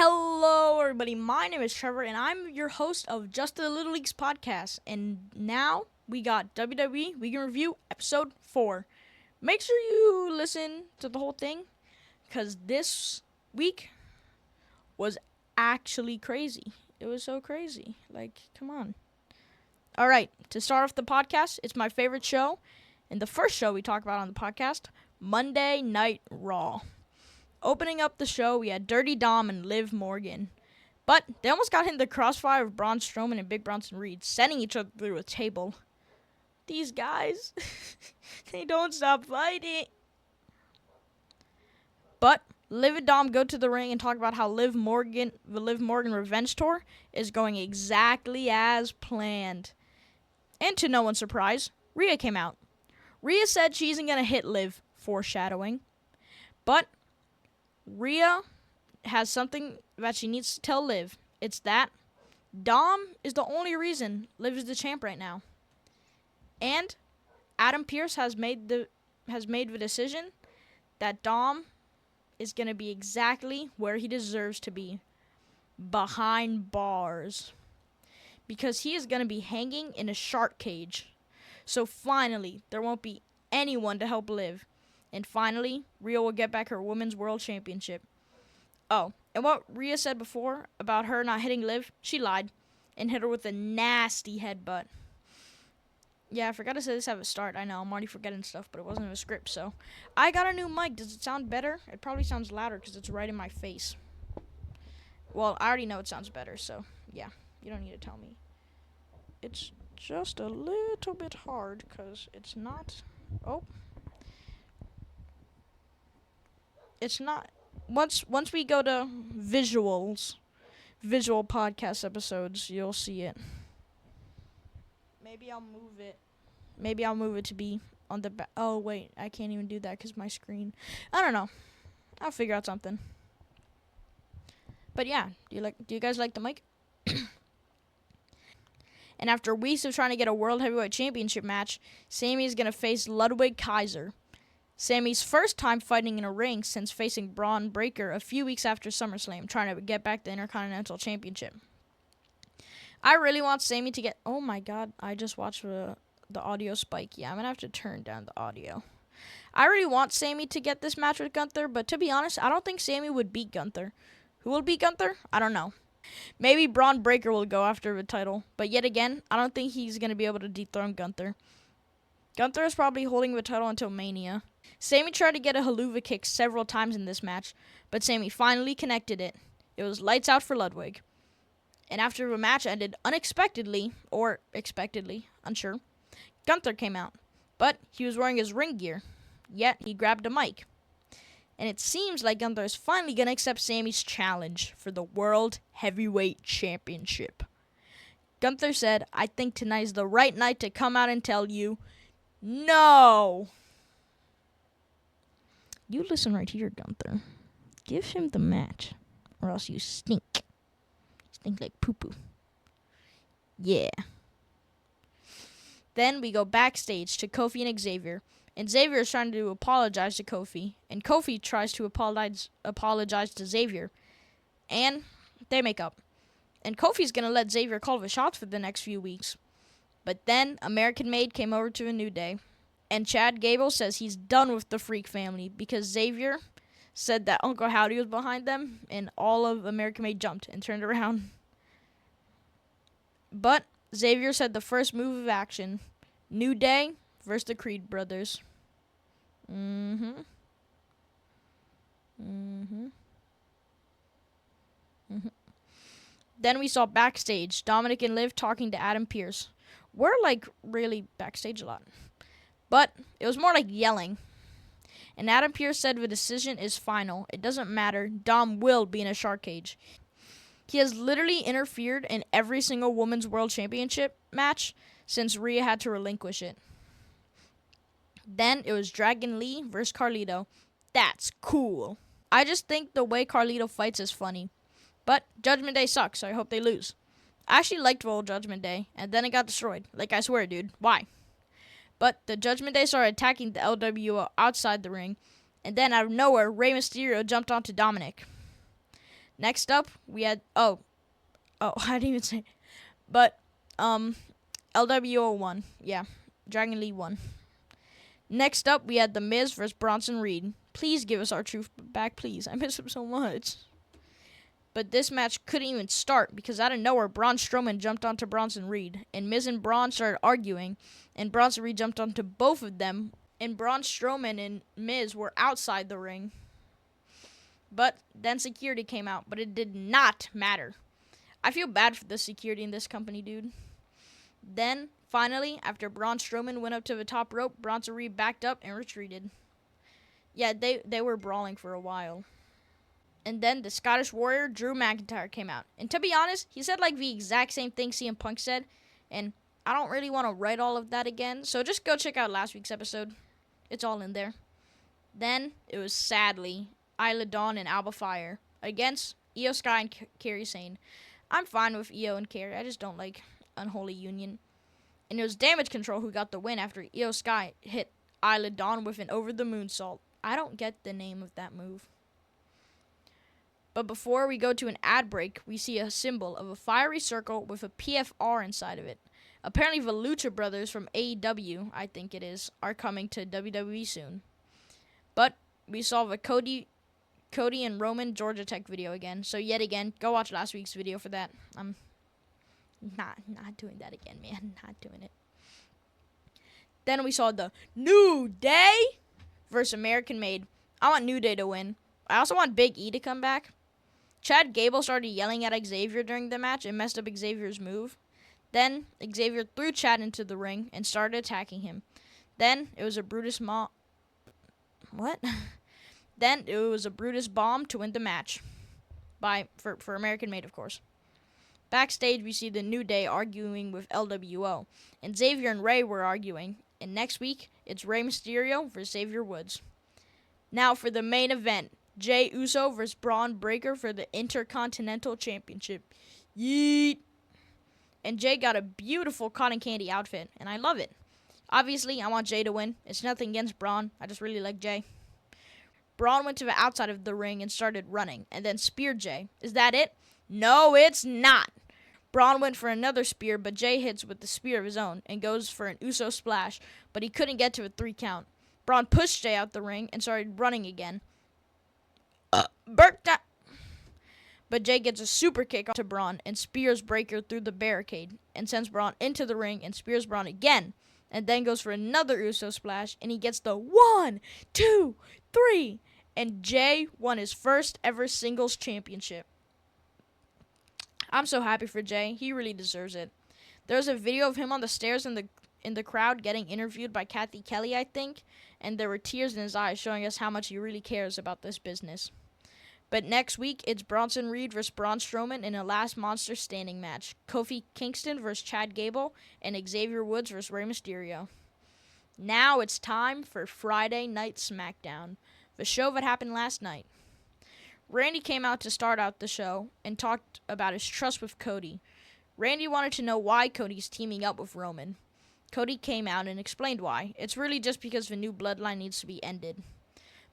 Hello, everybody. My name is Trevor, and I'm your host of Just the Little Leagues podcast. And now we got WWE Week in Review Episode 4. Make sure you listen to the whole thing, because this week was actually crazy. It was so crazy. Like, come on. All right, to start off the podcast, it's my favorite show, and the first show we talk about on the podcast, Monday Night Raw. Opening up the show, we had Dirty Dom and Liv Morgan. But they almost got in the crossfire of Braun Strowman and Big Bronson Reed, sending each other through a table. These guys, they don't stop fighting. But Liv and Dom go to the ring and talk about how the Liv Morgan Revenge Tour is going exactly as planned. And to no one's surprise, Rhea came out. Rhea said she isn't going to hit Liv, foreshadowing. But Rhea has something that she needs to tell Liv. It's that Dom is the only reason Liv is the champ right now. And Adam Pearce has made the decision that Dom is going to be exactly where he deserves to be, behind bars. Because he is going to be hanging in a shark cage. So finally, there won't be anyone to help Liv. And finally, Rhea will get back her Women's World Championship. Oh, and what Rhea said before about her not hitting Liv, she lied and hit her with a nasty headbutt. Yeah, I forgot to say this at the start. I know, I'm already forgetting stuff, but it wasn't in the script, so. I got a new mic. Does it sound better? It probably sounds louder because it's right in my face. Well, I already know it sounds better, so yeah, you don't need to tell me. It's just a little bit hard because it's not... Oh. It's not... Once we go to visual podcast episodes, you'll see it. Maybe I'll move it to be on the back. Oh, wait. I can't even do that because my screen. I don't know. I'll figure out something. But yeah, do you guys like the mic? And after weeks of trying to get a World Heavyweight Championship match, Sami is going to face Ludwig Kaiser. Sami's first time fighting in a ring since facing Braun Breaker a few weeks after SummerSlam, trying to get back the Intercontinental Championship. I really want Sami to get... Oh my god, I just watched the audio spike. Yeah, I'm going to have to turn down the audio. I really want Sami to get this match with Gunther, but to be honest, I don't think Sami would beat Gunther. Who will beat Gunther? I don't know. Maybe Braun Breaker will go after the title, but yet again, I don't think he's going to be able to dethrone Gunther. Gunther is probably holding the title until Mania. Sami tried to get a haluva kick several times in this match, but Sami finally connected it. It was lights out for Ludwig. And after the match ended unexpectedly, or expectedly, unsure, Gunther came out. But he was wearing his ring gear, yet he grabbed a mic. And it seems like Gunther is finally going to accept Sami's challenge for the World Heavyweight Championship. Gunther said, "I think tonight is the right night to come out and tell you, no." You listen right here, Gunther. Give him the match, or else you stink. Stink like poo-poo. Yeah. Then we go backstage to Kofi and Xavier. And Xavier is trying to apologize to Kofi. And Kofi tries to apologize to Xavier. And they make up. And Kofi's going to let Xavier call the shots for the next few weeks. But then American Made came over to a New Day. And Chad Gable says he's done with the Freak family because Xavier said that Uncle Howdy was behind them. And all of American Made jumped and turned around. But Xavier said the first move of action, New Day versus the Creed brothers. Then we saw backstage Dominic and Liv talking to Adam Pearce. We're really backstage a lot. But it was more like yelling. And Adam Pearce said the decision is final. It doesn't matter. Dom will be in a shark cage. He has literally interfered in every single Women's World Championship match since Rhea had to relinquish it. Then it was Dragon Lee versus Carlito. That's cool. I just think the way Carlito fights is funny. But Judgment Day sucks, so I hope they lose. I actually liked the old Judgment Day, and then it got destroyed. I swear, dude. Why? But the Judgment Day started attacking the LWO outside the ring, and then out of nowhere, Rey Mysterio jumped onto Dominic. Next up, we had I didn't even say, but LWO won. Yeah, Dragon Lee won. Next up, we had The Miz versus Bronson Reed. Please give us our truth back, please. I miss him so much. But this match couldn't even start because out of nowhere, Braun Strowman jumped onto Bronson Reed, and Miz and Braun started arguing, and Bronson Reed jumped onto both of them, and Braun Strowman and Miz were outside the ring. But then security came out, but it did not matter. I feel bad for the security in this company, dude. Then, finally, after Braun Strowman went up to the top rope, Bronson Reed backed up and retreated. Yeah, they were brawling for a while. And then the Scottish Warrior, Drew McIntyre, came out. And to be honest, he said like the exact same thing CM Punk said. And I don't really want to write all of that again. So just go check out last week's episode. It's all in there. Then it was sadly Isla Dawn and Alba Fire against Io Sky and Kairi Sane. I'm fine with Io and Kairi. I just don't like Unholy Union. And it was Damage Control who got the win after Io Sky hit Isla Dawn with an over the moonsault. I don't get the name of that move. But before we go to an ad break, we see a symbol of a fiery circle with a PFR inside of it. Apparently the Lucha Brothers from AEW, I think it is, are coming to WWE soon. But we saw the Cody and Roman Georgia Tech video again. So yet again, go watch last week's video for that. I'm not doing that again, man. Not doing it. Then we saw the New Day versus American Made. I want New Day to win. I also want Big E to come back. Chad Gable started yelling at Xavier during the match and messed up Xavier's move. Then Xavier threw Chad into the ring and started attacking him. Then it was a Brutus Then it was a Brutus bomb to win the match. For American Made, of course. Backstage, we see the New Day arguing with LWO. And Xavier and Ray were arguing. And next week, it's Rey Mysterio versus Xavier Woods. Now for the main event. Jey Uso versus Braun Breaker for the Intercontinental Championship. Yeet! And Jey got a beautiful cotton candy outfit, and I love it. Obviously, I want Jey to win. It's nothing against Braun. I just really like Jey. Braun went to the outside of the ring and started running, and then speared Jey. Is that it? No, it's not. Braun went for another spear, but Jey hits with the spear of his own and goes for an Uso splash, but he couldn't get to a 3 count. Braun pushed Jey out the ring and started running again. But Jey gets a super kick to Braun and spears Breaker through the barricade and sends Braun into the ring and spears Braun again and then goes for another Uso splash and he gets the 1, 2, 3 and Jey won his first ever singles championship. I'm so happy for Jey. He really deserves it. There's a video of him on the stairs in the crowd getting interviewed by Kathy Kelly, I think, and there were tears in his eyes showing us how much he really cares about this business. But next week, it's Bronson Reed versus Braun Strowman in a last monster standing match. Kofi Kingston versus Chad Gable, and Xavier Woods versus Rey Mysterio. Now it's time for Friday Night SmackDown, the show that happened last night. Randy came out to start out the show and talked about his trust with Cody. Randy wanted to know why Cody's teaming up with Roman. Cody came out and explained why. It's really just because the new bloodline needs to be ended.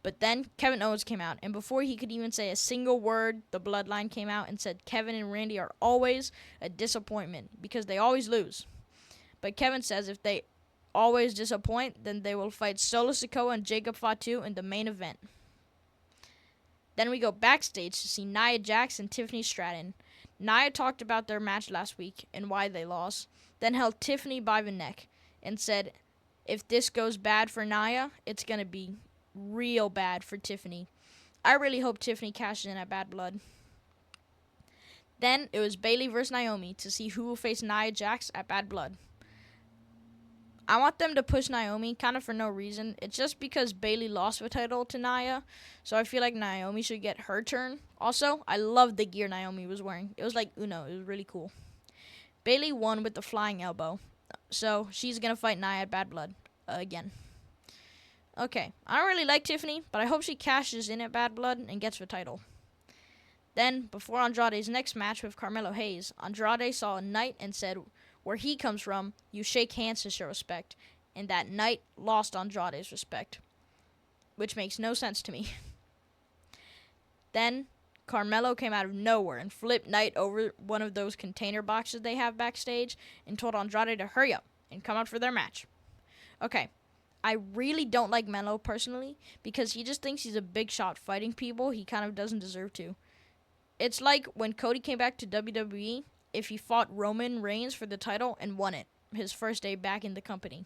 But then Kevin Owens came out, and before he could even say a single word, the bloodline came out and said Kevin and Randy are always a disappointment because they always lose. But Kevin says if they always disappoint, then they will fight Solo Sikoa and Jacob Fatu in the main event. Then we go backstage to see Nia Jax and Tiffany Stratton. Nia talked about their match last week and why they lost, then held Tiffany by the neck and said, if this goes bad for Nia, it's going to be real bad for Tiffany. I really hope Tiffany cashes in at Bad Blood. Then it was Bayley versus Naomi to see who will face Nia Jax at Bad Blood. I want them to push Naomi kind of for no reason. It's just because Bayley lost the title to Nia, so I feel like Naomi should get her turn. Also, I love the gear Naomi was wearing. It was like Uno. It was really cool. Bayley won with the flying elbow, so she's going to fight Nia at Bad Blood again. Okay, I don't really like Tiffany, but I hope she cashes in at Bad Blood and gets the title. Then, before Andrade's next match with Carmelo Hayes, Andrade saw a knight and said, where he comes from, you shake hands to show respect, and that knight lost Andrade's respect, which makes no sense to me. Then, Carmelo came out of nowhere and flipped Knight over one of those container boxes they have backstage and told Andrade to hurry up and come out for their match. Okay, I really don't like Melo personally because he just thinks he's a big shot fighting people he kind of doesn't deserve to. It's like when Cody came back to WWE, if he fought Roman Reigns for the title and won it his first day back in the company.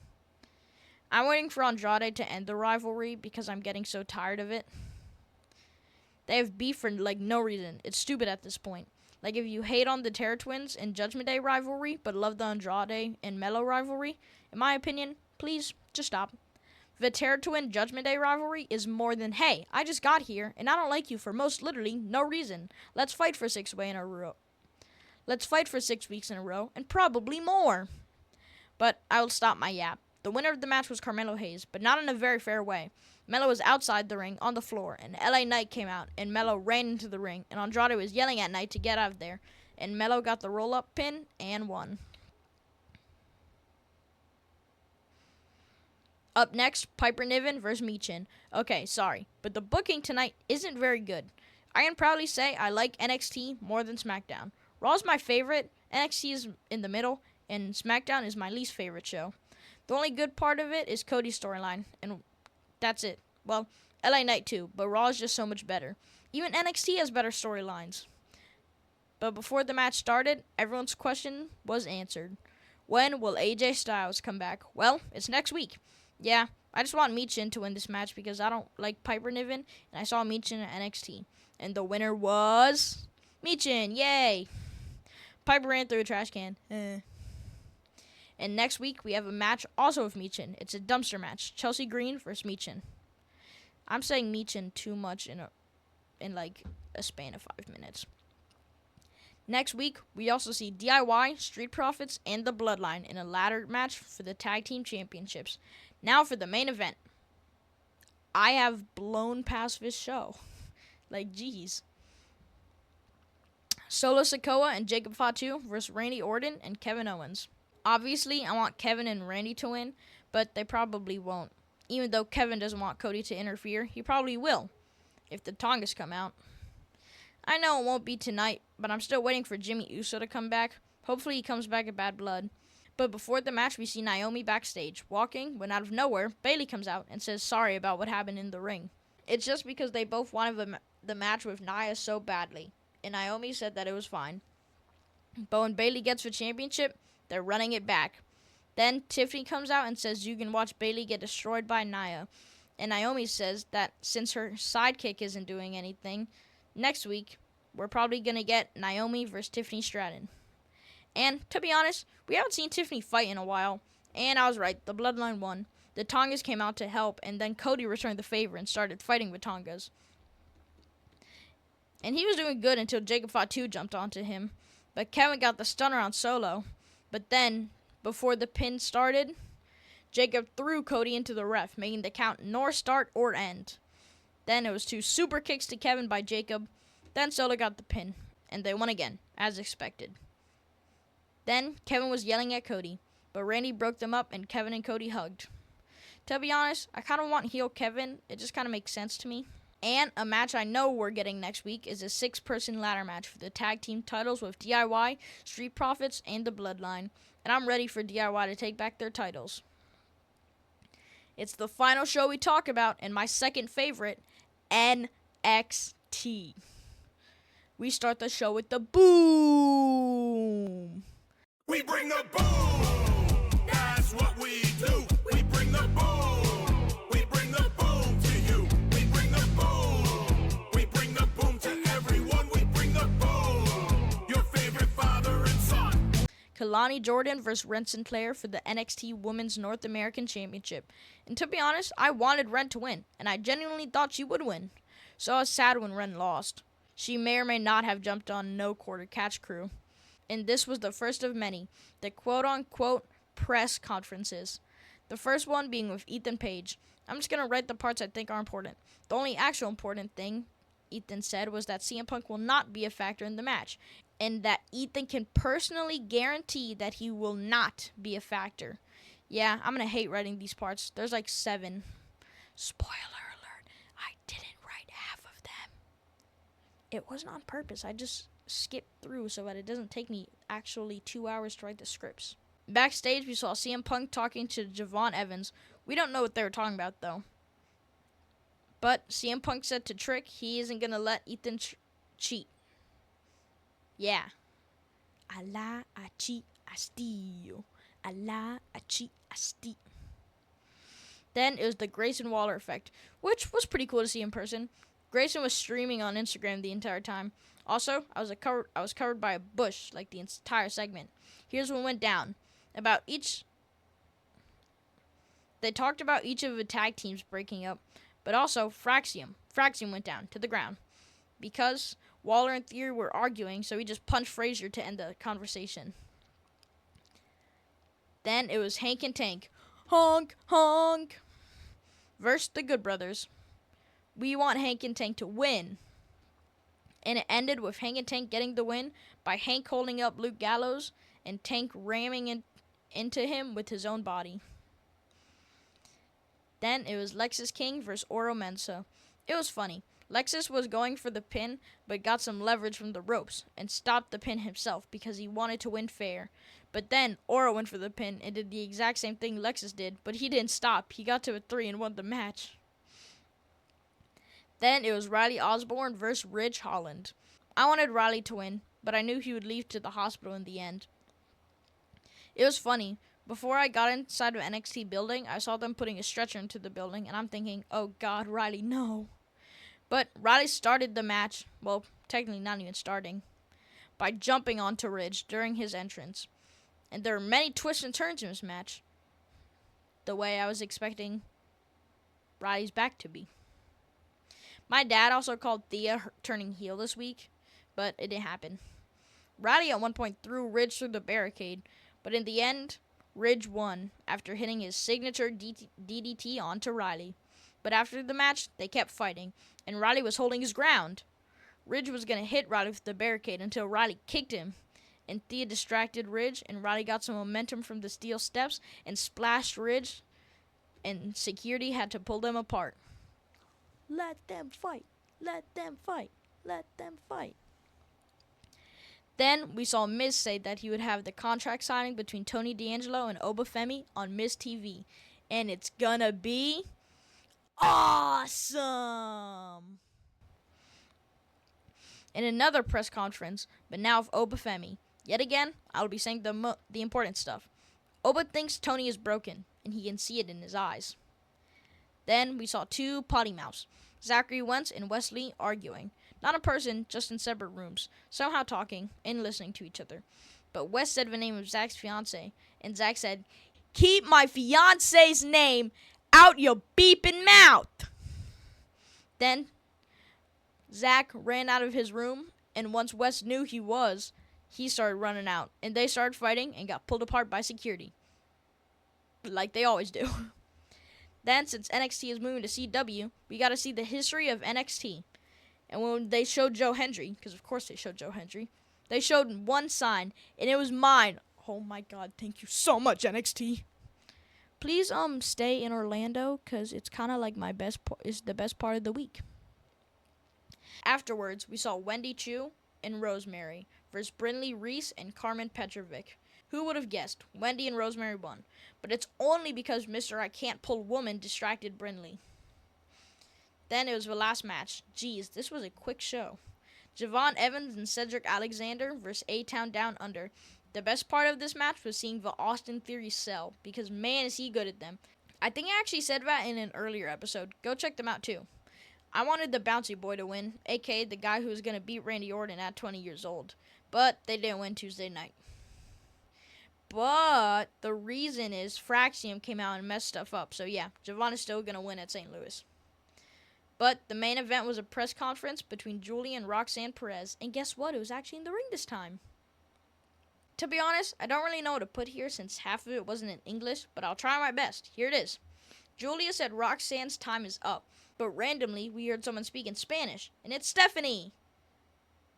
I'm waiting for Andrade to end the rivalry because I'm getting so tired of it. They have beef for no reason. It's stupid at this point. Like if you hate on the Terror Twins and Judgment Day rivalry but love the Andrade and Melo rivalry, in my opinion, please just stop. The Terror Twin Judgment Day rivalry is more than, hey, I just got here and I don't like you for most literally no reason. Let's fight for 6 weeks in a row. Let's fight for 6 weeks in a row and probably more. But I will stop my yap. The winner of the match was Carmelo Hayes, but not in a very fair way. Melo was outside the ring on the floor, and LA Knight came out, and Melo ran into the ring, and Andrade was yelling at Knight to get out of there, and Melo got the roll-up pin and won. Up next, Piper Niven versus Michin. Okay, sorry, but the booking tonight isn't very good. I can proudly say I like NXT more than SmackDown. Raw's my favorite, NXT is in the middle, and SmackDown is my least favorite show. The only good part of it is Cody's storyline, and that's it. Well, LA Knight too, but Raw is just so much better. Even NXT has better storylines. But before the match started, everyone's question was answered. When will AJ Styles come back? Well, it's next week. Yeah, I just want Michin to win this match because I don't like Piper Niven, and I saw Michin at NXT. And the winner was Michin. Yay! Piper ran through a trash can. And next week, we have a match also with Michin. It's a dumpster match. Chelsea Green versus Michin. I'm saying Michin too much in a span of 5 minutes. Next week, we also see DIY, Street Profits, and The Bloodline in a ladder match for the Tag Team Championships. Now for the main event. I have blown past this show. Jeez. Solo Sikoa and Jacob Fatu versus Randy Orton and Kevin Owens. Obviously, I want Kevin and Randy to win, but they probably won't. Even though Kevin doesn't want Cody to interfere, he probably will, if the Tongas come out. I know it won't be tonight, but I'm still waiting for Jimmy Uso to come back. Hopefully he comes back at Bad Blood. But before the match, we see Naomi backstage, walking, when out of nowhere, Bayley comes out and says sorry about what happened in the ring. It's just because they both wanted the match with Nia so badly, and Naomi said that it was fine. But when Bayley gets the championship, they're running it back. Then Tiffany comes out and says you can watch Bayley get destroyed by Nia. And Naomi says that since her sidekick isn't doing anything, next week we're probably going to get Naomi versus Tiffany Stratton. And to be honest, we haven't seen Tiffany fight in a while. And I was right, the Bloodline won. The Tongas came out to help, and then Cody returned the favor and started fighting with Tongas. And he was doing good until Jacob Fatu jumped onto him. But Kevin got the stunner on Solo. But then, before the pin started, Jacob threw Cody into the ref, making the count nor start or end. Then it was 2 super kicks to Kevin by Jacob. Then Solo got the pin, and they won again, as expected. Then Kevin was yelling at Cody, but Randy broke them up and Kevin and Cody hugged. To be honest, I kind of want heel Kevin. It just kind of makes sense to me. And a match I know we're getting next week is a 6-person ladder match for the tag team titles with DIY, Street Profits, and The Bloodline. And I'm ready for DIY to take back their titles. It's the final show we talk about, and my second favorite, NXT. We start the show with the boom. We bring the boom. That's what we do. We bring the boom. We bring the boom to you. We bring the boom. We bring the boom to everyone. We bring the boom. Your favorite father and son. Kalani Jordan versus Ren Sinclair for the NXT Women's North American Championship. And to be honest, I wanted Ren to win, and I genuinely thought she would win. So I was sad when Ren lost. She may or may not have jumped on No Quarter Catch crew. And this was the first of many, the quote-unquote press conferences. The first one being with Ethan Page. I'm just going to write the parts I think are important. The only actual important thing Ethan said was that CM Punk will not be a factor in the match, and that Ethan can personally guarantee that he will not be a factor. Yeah, I'm going to hate writing these parts. There's 7. Spoiler alert, I didn't write half of them. It wasn't on purpose. I just skipped through so that it doesn't take me actually 2 hours to write the scripts. Backstage, we saw CM Punk talking to Javon Evans. We don't know what they were talking about, though. But CM Punk said to Trick he isn't going to let Ethan cheat. Yeah. I lie, I cheat, I steal. I lie, I cheat, I steal. Then it was the Grayson Waller effect, which was pretty cool to see in person. Grayson was streaming on Instagram the entire time. Also, I was covered by a bush like the entire segment. Here's what went down. They talked about each of the tag teams breaking up, but also Fraxium. Fraxium went down to the ground because Waller and Theory were arguing, so he just punched Frazier to end the conversation. Then it was Hank and Tank. Honk, honk. Versus the Good Brothers. We want Hank and Tank to win. And it ended with Hank and Tank getting the win by Hank holding up Luke Gallows and Tank ramming into him with his own body. Then it was Lexus King versus Oro Mensah. It was funny. Lexus was going for the pin, but got some leverage from the ropes and stopped the pin himself because he wanted to win fair. But then Oro went for the pin and did the exact same thing Lexus did, but he didn't stop. He got to a 3 and won the match. Then it was Riley Osborne versus Ridge Holland. I wanted Riley to win, but I knew he would leave to the hospital in the end. It was funny. Before I got inside of NXT building, I saw them putting a stretcher into the building, and I'm thinking, oh God, Riley, no. But Riley started the match, well, technically not even starting, by jumping onto Ridge during his entrance. And there were many twists and turns in this match, the way I was expecting Riley's back to be. My dad also called Thea turning heel this week, but it didn't happen. Riley at one point threw Ridge through the barricade, but in the end, Ridge won after hitting his signature DDT onto Riley. But after the match, they kept fighting, and Riley was holding his ground. Ridge was going to hit Riley with the barricade until Riley kicked him, and Thea distracted Ridge, and Riley got some momentum from the steel steps and splashed Ridge, and security had to pull them apart. Let them fight. Let them fight. Let them fight. Then we saw Miz say that he would have the contract signing between Tony D'Angelo and Obafemi on Miz TV. And it's gonna be awesome! In another press conference, but now of Obafemi. Yet again, I'll be saying the important stuff. Oba thinks Tony is broken, and he can see it in his eyes. Then we saw two potty mouths, Zachary Wentz and Wesley, arguing. Not in person, just in separate rooms, somehow talking and listening to each other. But Wes said the name of Zach's fiance, and Zach said, "Keep my fiance's name out your beeping mouth." Then Zach ran out of his room, and once Wes knew he started running out, and they started fighting and got pulled apart by security. Like they always do. Then, since NXT is moving to CW, we got to see the history of NXT. And when they showed Joe Hendry, because of course they showed Joe Hendry, they showed one sign, and it was mine. Oh my God, thank you so much, NXT. Please stay in Orlando, because it's kind of like is the best part of the week. Afterwards, we saw Wendy Chu and Rosemary versus Brinley Reese and Carmen Petrovic. Who would have guessed? Wendy and Rosemary won. But it's only because Mr. I Can't Pull Woman distracted Brinley. Then it was the last match. Geez, this was a quick show. Javon Evans and Cedric Alexander versus A-Town Down Under. The best part of this match was seeing the Austin Theory sell, because man is he good at them. I think I actually said that in an earlier episode. Go check them out too. I wanted the bouncy boy to win, aka the guy who was going to beat Randy Orton at 20 years old. But they didn't win Tuesday night. But the reason is Fraxium came out and messed stuff up. So yeah, Javon is still going to win at St. Louis. But the main event was a press conference between Julie and Roxanne Perez. And guess what? It was actually in the ring this time. To be honest, I don't really know what to put here since half of it wasn't in English, but I'll try my best. Here it is. Julia said Roxanne's time is up. But randomly, we heard someone speak in Spanish. And it's Stephanie.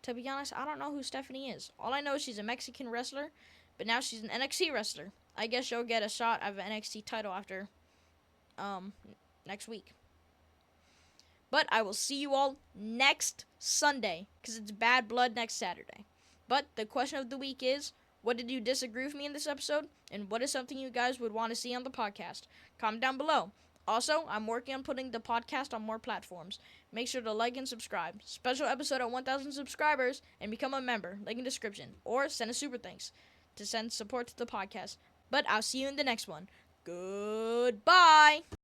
To be honest, I don't know who Stephanie is. All I know is she's a Mexican wrestler. But now she's an NXT wrestler. I guess she'll get a shot at the NXT title after next week. But I will see you all next Sunday because it's Bad Blood next Saturday. But the question of the week is, what did you disagree with me in this episode? And what is something you guys would want to see on the podcast? Comment down below. Also, I'm working on putting the podcast on more platforms. Make sure to like and subscribe. Special episode at 1,000 subscribers and become a member. Link in description. Or send a super thanks to send support to the podcast. But I'll see you in the next one. Goodbye.